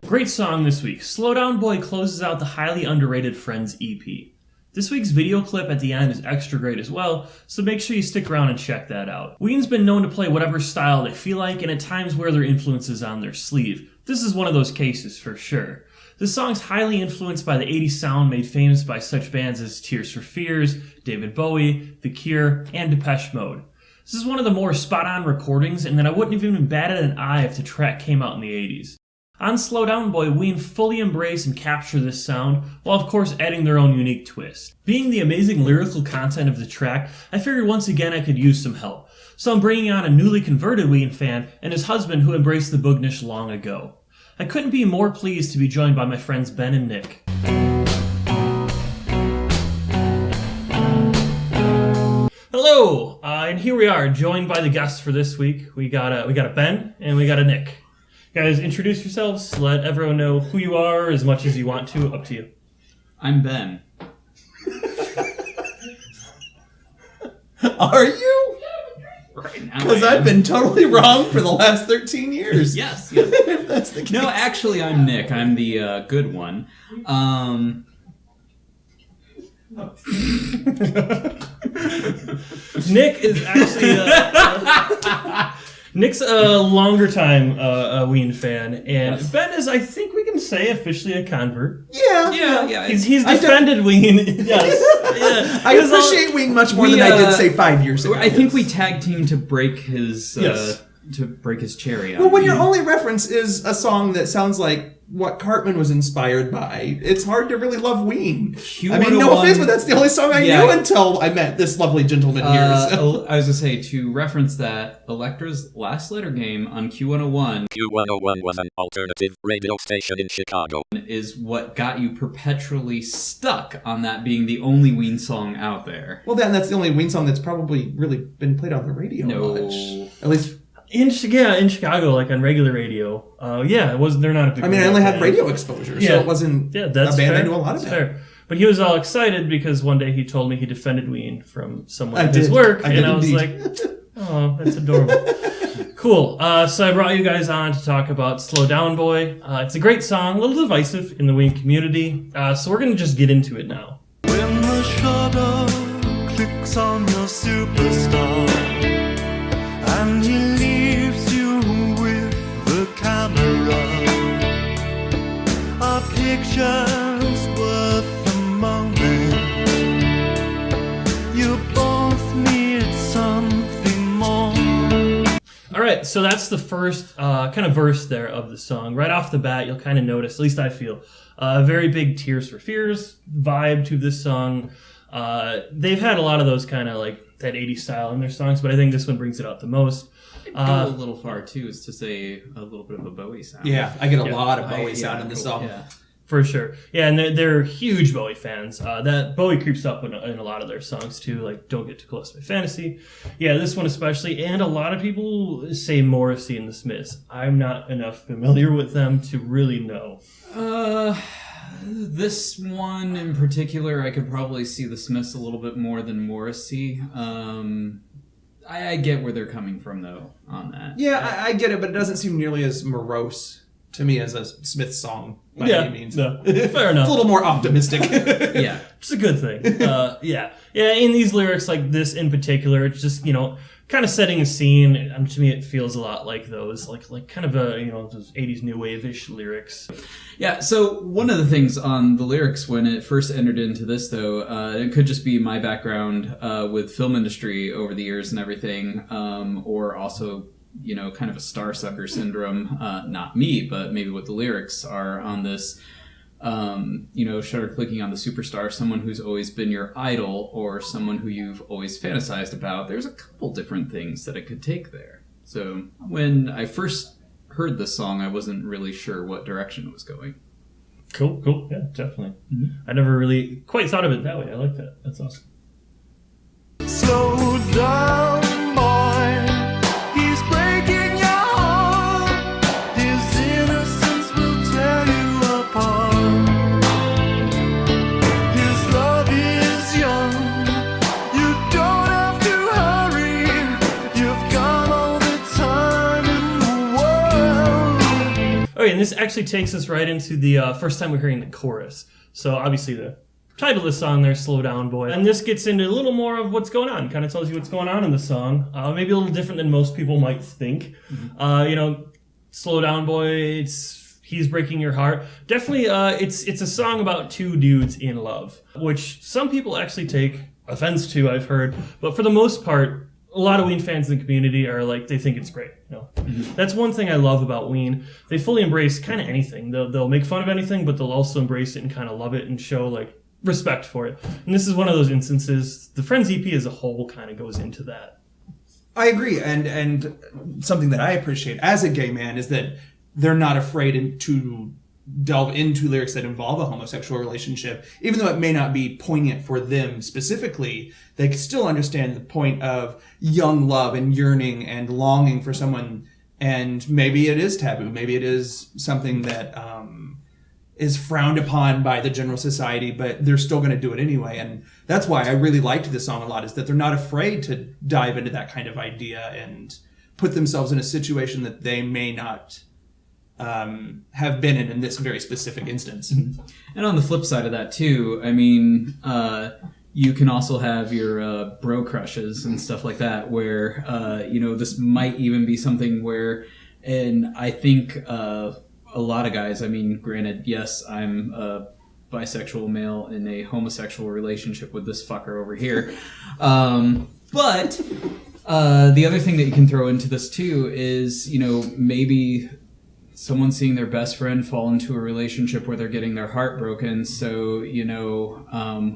Great song this week. Slow Down Boy closes out the highly underrated Friends EP. This week's video clip at the end is extra great as well, so make sure you stick around and check that out. Ween's been known to play whatever style they feel like and at times wear their influences on their sleeve. This is one of those cases for sure. This song's highly influenced by the 80s sound made famous by such bands as Tears for Fears, David Bowie, The Cure, and Depeche Mode. This is one of the more spot-on recordings, and that I wouldn't have even batted an eye if the track came out in the 80s. On Slow Down Boy, Ween fully embrace and capture this sound, while of course adding their own unique twist. Being the amazing lyrical content of the track, I figured once again I could use some help. So I'm bringing on a newly converted Ween fan and his husband who embraced the Boognish long ago. I couldn't be more pleased to be joined by my friends Ben and Nick. Hello, and here we are, joined by the guests for this week. We got a Ben and we got a Nick. Guys, introduce yourselves. Let everyone know who you are as much as you want to. Up to you. I'm Ben. Are you? Right now, Because I've been totally wrong for the last 13 years. Yes. If that's the case. No, actually, I'm Nick. I'm the good one. Nick is actually Nick's a longer time Ween fan, and yes. Ben is, I think we can say, officially a convert. Yeah. He's defended Ween. Yes. Yeah. I appreciate Ween much more than I did, say, 5 years ago. I think we tag team to break his cherry. Well, when your only reference is a song that sounds like what Cartman was inspired by, it's hard to really love Ween. I mean, no offense, but that's the only song I knew until I met this lovely gentleman here. So. I was going to say, to reference that, Electra's last letter game on Q101... Q101 was an alternative radio station in Chicago. ...is what got you perpetually stuck on that being the only Ween song out there. Well, that's the only Ween song that's probably really been played on the radio much. At least... In Chicago, like on regular radio, it wasn't. They're not a big. I mean, I only had radio exposure, so it wasn't that's a band fair. I knew a lot about. Fair. But he was all excited because one day he told me he defended Ween from someone at his work, and I was like, "Oh, that's adorable." Cool. So I brought you guys on to talk about "Slow Down Boy." It's a great song, a little divisive in the Ween community. So we're gonna just get into it now. When the shutter clicks on your superstar, and he leaves you with the camera, a picture's worth the moment. You both need something more. All right, so that's the first kind of verse there of the song. Right off the bat, you'll kind of notice, at least I feel, a very big Tears for Fears vibe to this song. They've had a lot of those kind of like that 80s style in their songs, but I think this one brings it out the most. Go a little far too, is to say a little bit of a Bowie sound. Yeah, I get a lot of Bowie sound in this song. Yeah. For sure. Yeah, and they're huge Bowie fans. That Bowie creeps up in a lot of their songs too, like Don't Get Too Close to My Fantasy. Yeah, this one especially, and a lot of people say Morrissey and the Smiths. I'm not enough familiar with them to really know. This one in particular, I could probably see the Smiths a little bit more than Morrissey. I get where they're coming from, though, on that. Yeah, I get it, but it doesn't seem nearly as morose to me as a Smiths song, by any means. No, fair enough. It's a little more optimistic. Yeah. It's a good thing. Yeah, in these lyrics, like this in particular, it's just, kind of setting a scene, and to me it feels a lot like those, like kind of those 80s new wave-ish lyrics. Yeah, so one of the things on the lyrics when it first entered into this, though, it could just be my background with film industry over the years and everything, or also, kind of a starsucker syndrome, not me, but maybe what the lyrics are on this. Shutter clicking on the superstar, someone who's always been your idol or someone who you've always fantasized about. There's a couple different things that it could take there. So when I first heard this song, I wasn't really sure what direction it was going. Cool. Yeah, definitely. Mm-hmm. I never really quite thought of it that way. I like that. That's awesome. Slow down, boy. He's breaking your heart. His innocence will tear you apart. His love is young. You don't have to hurry. You've got all the time in the world. Okay, and this actually takes us right into the first time we're hearing the chorus. So obviously the title of the song there, Slow Down Boy. And this gets into a little more of what's going on. Kind of tells you what's going on in the song. Maybe a little different than most people might think. Slow Down Boy, he's breaking your heart. Definitely, it's a song about two dudes in love, which some people actually take offense to, I've heard. But for the most part, a lot of Ween fans in the community are like, they think it's great. That's one thing I love about Ween. They fully embrace kind of anything. They'll make fun of anything, but they'll also embrace it and kind of love it and show like respect for it. And this is one of those instances. The Friends EP as a whole kind of goes into that. I agree, and something that I appreciate as a gay man is that they're not afraid to delve into lyrics that involve a homosexual relationship, even though it may not be poignant for them specifically. They can still understand the point of young love and yearning and longing for someone, and maybe it is taboo. Maybe it is something that is frowned upon by the general society, but they're still going to do it anyway. And that's why I really liked this song a lot, is that they're not afraid to dive into that kind of idea and put themselves in a situation that they may not have been in this very specific instance. And on the flip side of that too, I mean, you can also have your bro crushes and stuff like that, where this might even be something where, and I think a lot of guys, I mean, granted, yes, I'm a bisexual male in a homosexual relationship with this fucker over here, but the other thing that you can throw into this too is, maybe someone seeing their best friend fall into a relationship where they're getting their heart broken. So,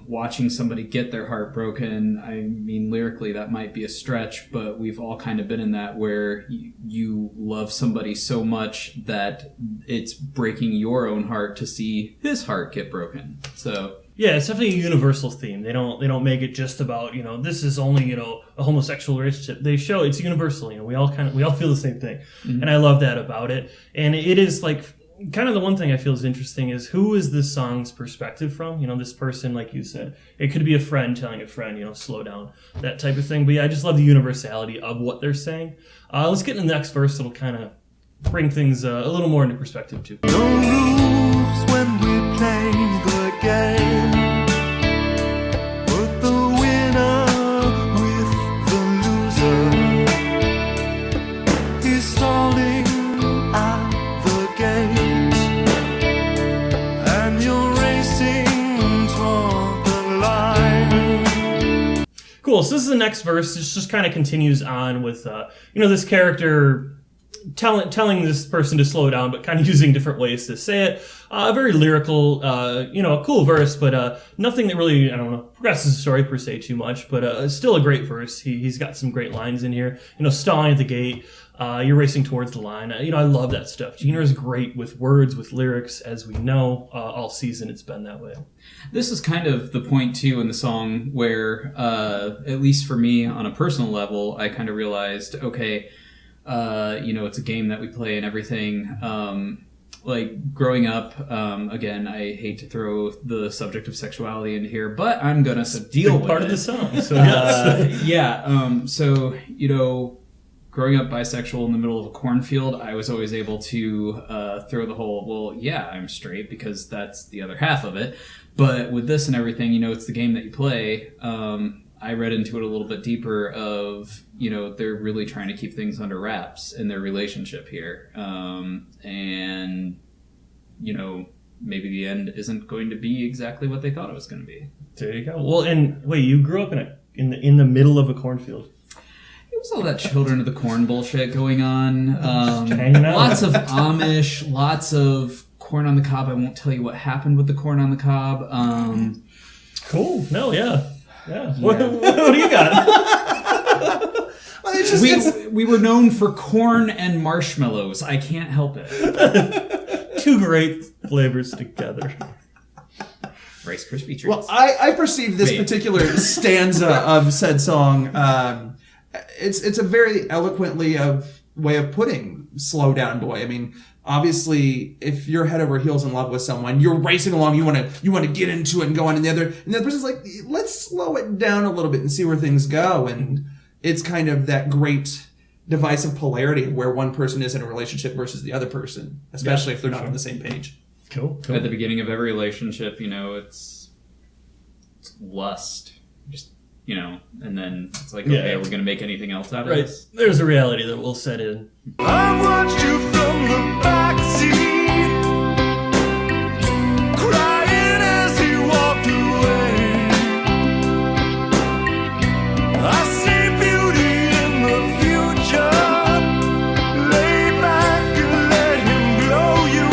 watching somebody get their heart broken, I mean, lyrically, that might be a stretch, but we've all kind of been in that where you love somebody so much that it's breaking your own heart to see his heart get broken. So... yeah, it's definitely a universal theme. They don't make it just about, this is only, a homosexual relationship. They show it's universal. We all feel the same thing. Mm-hmm. And I love that about it. And it is like kind of the one thing I feel is interesting is who is this song's perspective from? This person, like you said, it could be a friend telling a friend, slow down, that type of thing. But yeah, I just love the universality of what they're saying. Let's get in the next verse. It'll kind of bring things a little more into perspective too. Don't lose when we play the game. Put the winner with the loser. He's stalling at the gate, and you're racing toward the line. Cool. So this is the next verse. This just kind of continues on with this character telling this person to slow down, but kind of using different ways to say it. A very lyrical, a cool verse, but nothing that really, progresses the story per se too much, but still a great verse. He's got some great lines in here. Stalling at the gate, you're racing towards the line. I love that stuff. Gina is great with words, with lyrics, as we know. All season it's been that way. This is kind of the point, too, in the song where, at least for me, on a personal level, I kind of realized, okay, it's a game that we play and everything. Like growing up, again, I hate to throw the subject of sexuality in here, but I'm gonna deal with part it. of the song. So yes. So growing up bisexual in the middle of a cornfield, I was always able to throw the whole, well, yeah, I'm straight, because that's the other half of it. But with this and everything, it's the game that you play. I read into it a little bit deeper of, they're really trying to keep things under wraps in their relationship here. And, maybe the end isn't going to be exactly what they thought it was going to be. There you go. Well, and wait, you grew up in the middle of a cornfield. It was all that Children of the Corn bullshit going on. Hanging out. Lots of Amish, lots of corn on the cob. I won't tell you what happened with the corn on the cob. Cool. No, yeah. Yeah. What do you got? Well, it's just, we were known for corn and marshmallows. I can't help it. Two great flavors together. Rice Krispie treats. Well, I perceive this particular stanza of said song. It's a very eloquently way of putting "slow down, boy." I mean, obviously, if you're head over heels in love with someone, you're racing along. You want to get into it and go on, and the other person's like, let's slow it down a little bit and see where things go. And it's kind of that great divisive polarity of where one person is in a relationship versus the other person, especially if they're not on the same page. Cool. At the beginning of every relationship, it's lust. Just, and then it's like, okay, we're going to make anything else out of this? There's a reality that will set in. I watched you from the backseat, crying as he walked away. I see beauty in the future. Lay back and let him blow you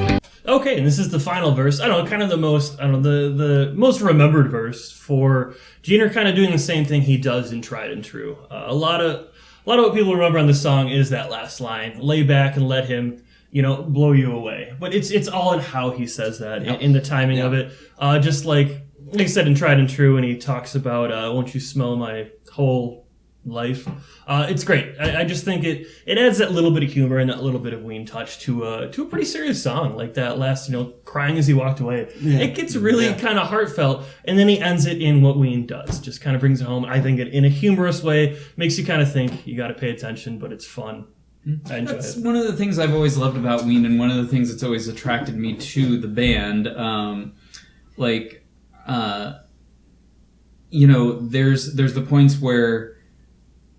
away. Okay, and this is the final verse. I don't know, kind of the most, the most remembered verse for Jenner, kind of doing the same thing he does in Tried and True. A lot of what people remember on the song is that last line, lay back and let him, blow you away. But it's all in how he says that, in the timing of it. Just like I said in Tried and True, when he talks about, won't you smell my whole life. It's great. I just think it adds that little bit of humor and that little bit of Ween touch to a pretty serious song, like that last, crying as he walked away. Yeah. It gets really kind of heartfelt, and then he ends it in what Ween does. Just kind of brings it home. I think it in a humorous way, makes you kind of think you got to pay attention, but it's fun. I enjoy That's it. one of the things I've always loved about Ween, and one of the things that's always attracted me to the band. There's the points where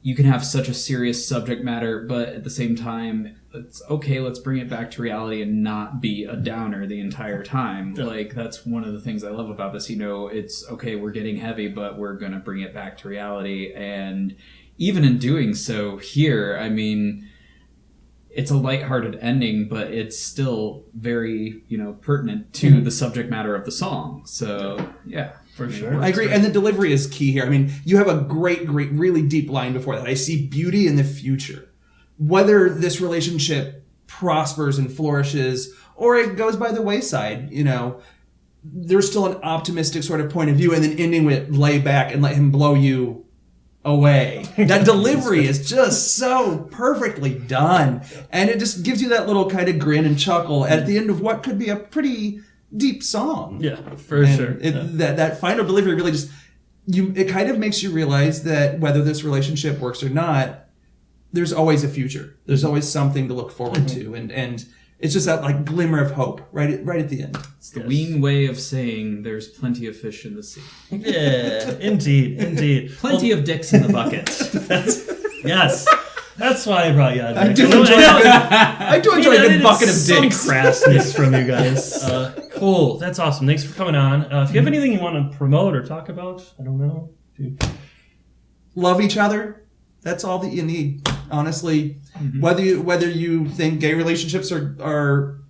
you can have such a serious subject matter, but at the same time, it's okay, let's bring it back to reality and not be a downer the entire time. Yeah. That's one of the things I love about this. It's okay, we're getting heavy, but we're going to bring it back to reality. And even in doing so here, it's a lighthearted ending, but it's still very, pertinent to the subject matter of the song. So, yeah. For sure. I agree. And the delivery is key here. You have a great, really deep line before that. I see beauty in the future. Whether this relationship prospers and flourishes or it goes by the wayside, there's still an optimistic sort of point of view, and then ending with lay back and let him blow you away. That delivery is just so perfectly done. And it just gives you that little kind of grin and chuckle at the end of what could be a pretty deep song. Yeah, for sure. That final delivery really just it kind of makes you realize that whether this relationship works or not, there's always a future. There's always something to look forward to, and it's just that glimmer of hope right at the end. It's the Ween way of saying there's plenty of fish in the sea. Yeah, indeed. Plenty of dicks in the bucket. Yes. That's why I brought you on. I do enjoy a good bucket of dicks. Some crassness from you guys. Cool. That's awesome. Thanks for coming on. If you have anything you want to promote or talk about, I don't know. Love each other. That's all that you need. Honestly, whether you think gay relationships are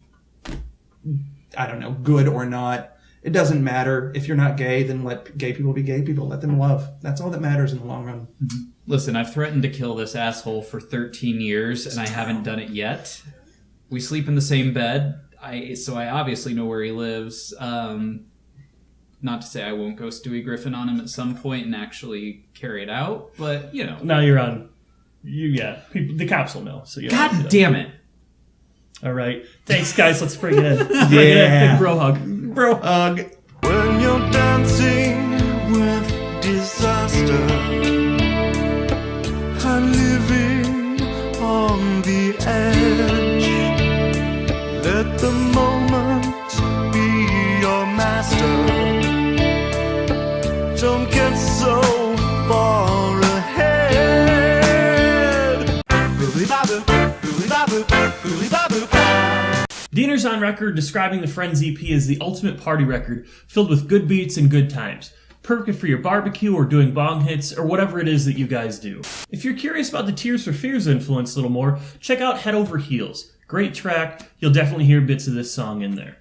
I don't know, good or not, it doesn't matter. If you're not gay, then let gay people be gay people. Let them love. That's all that matters in the long run. Listen, I've threatened to kill this asshole for 13 years, and I haven't done it yet. We sleep in the same bed, so I obviously know where he lives. Not to say I won't go Stewie Griffin on him at some point and actually carry it out, but, Now you're on... the cops will know. So God damn it. All right. Thanks, guys. Let's bring it in. Big bro hug. Bro hug. When you're dancing with disaster and living on the edge, let the moment be your master. Don't get so far ahead. Diener's on record describing the Friends EP as the ultimate party record filled with good beats and good times. Perfect for your barbecue or doing bong hits or whatever it is that you guys do. If you're curious about the Tears for Fears influence a little more, check out Head Over Heels. Great track. You'll definitely hear bits of this song in there.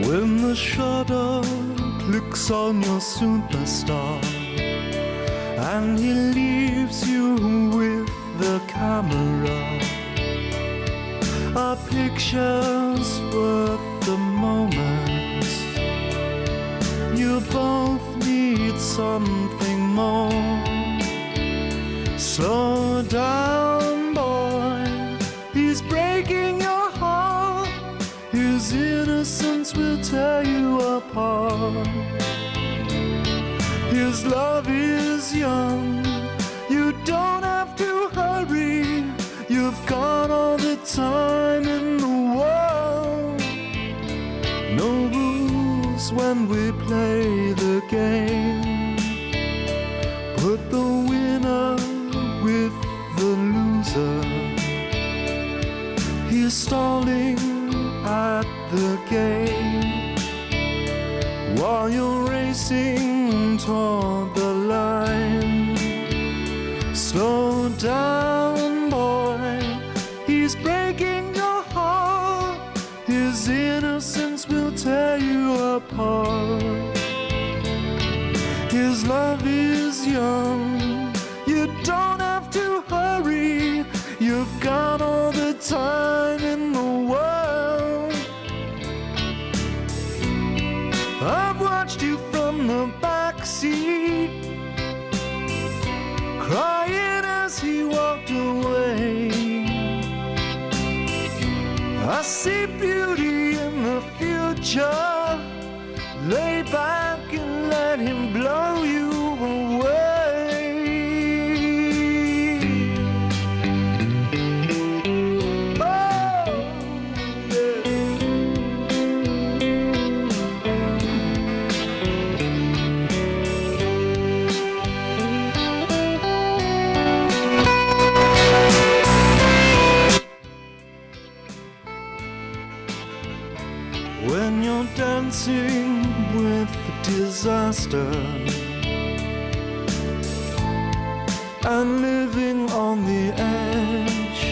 When the shutter clicks on your superstar and he leaves you with the camera. Our pictures worth the moment. You both need something more. Slow down, boy. He's breaking your heart. His innocence will tear you apart. His love is young. You don't have to hurry. You've got all the time in the world. No rules when we play the game. Put the winner with the loser. He's stalling at the gate while you're racing toward the line. Slow down, boy. He's breaking your heart. His innocence will tear you apart. His love is young. You don't have to hurry. You've got all the time in the world. I've watched you from the back seat, crying as he walked away. I see beauty in the future. Lay back and let him blow you away. When you're dancing with disaster and living on the edge,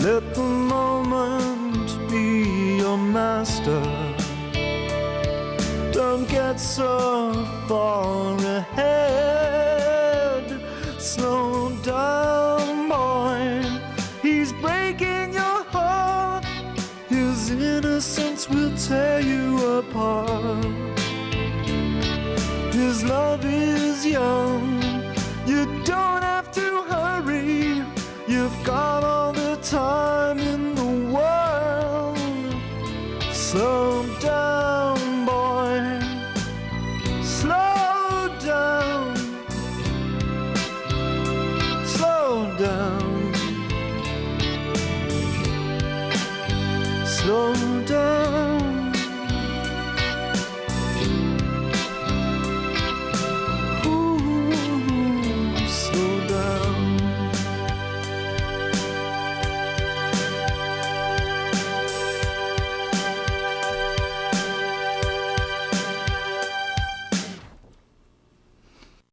let the moment be your master. Don't get so far ahead. Slow down, boy. He's breaking your heart. His innocence will tear you apart. His love is young. You don't have to hurry. You've got all the time in the world. Slow down, boy. Slow down. Slow down.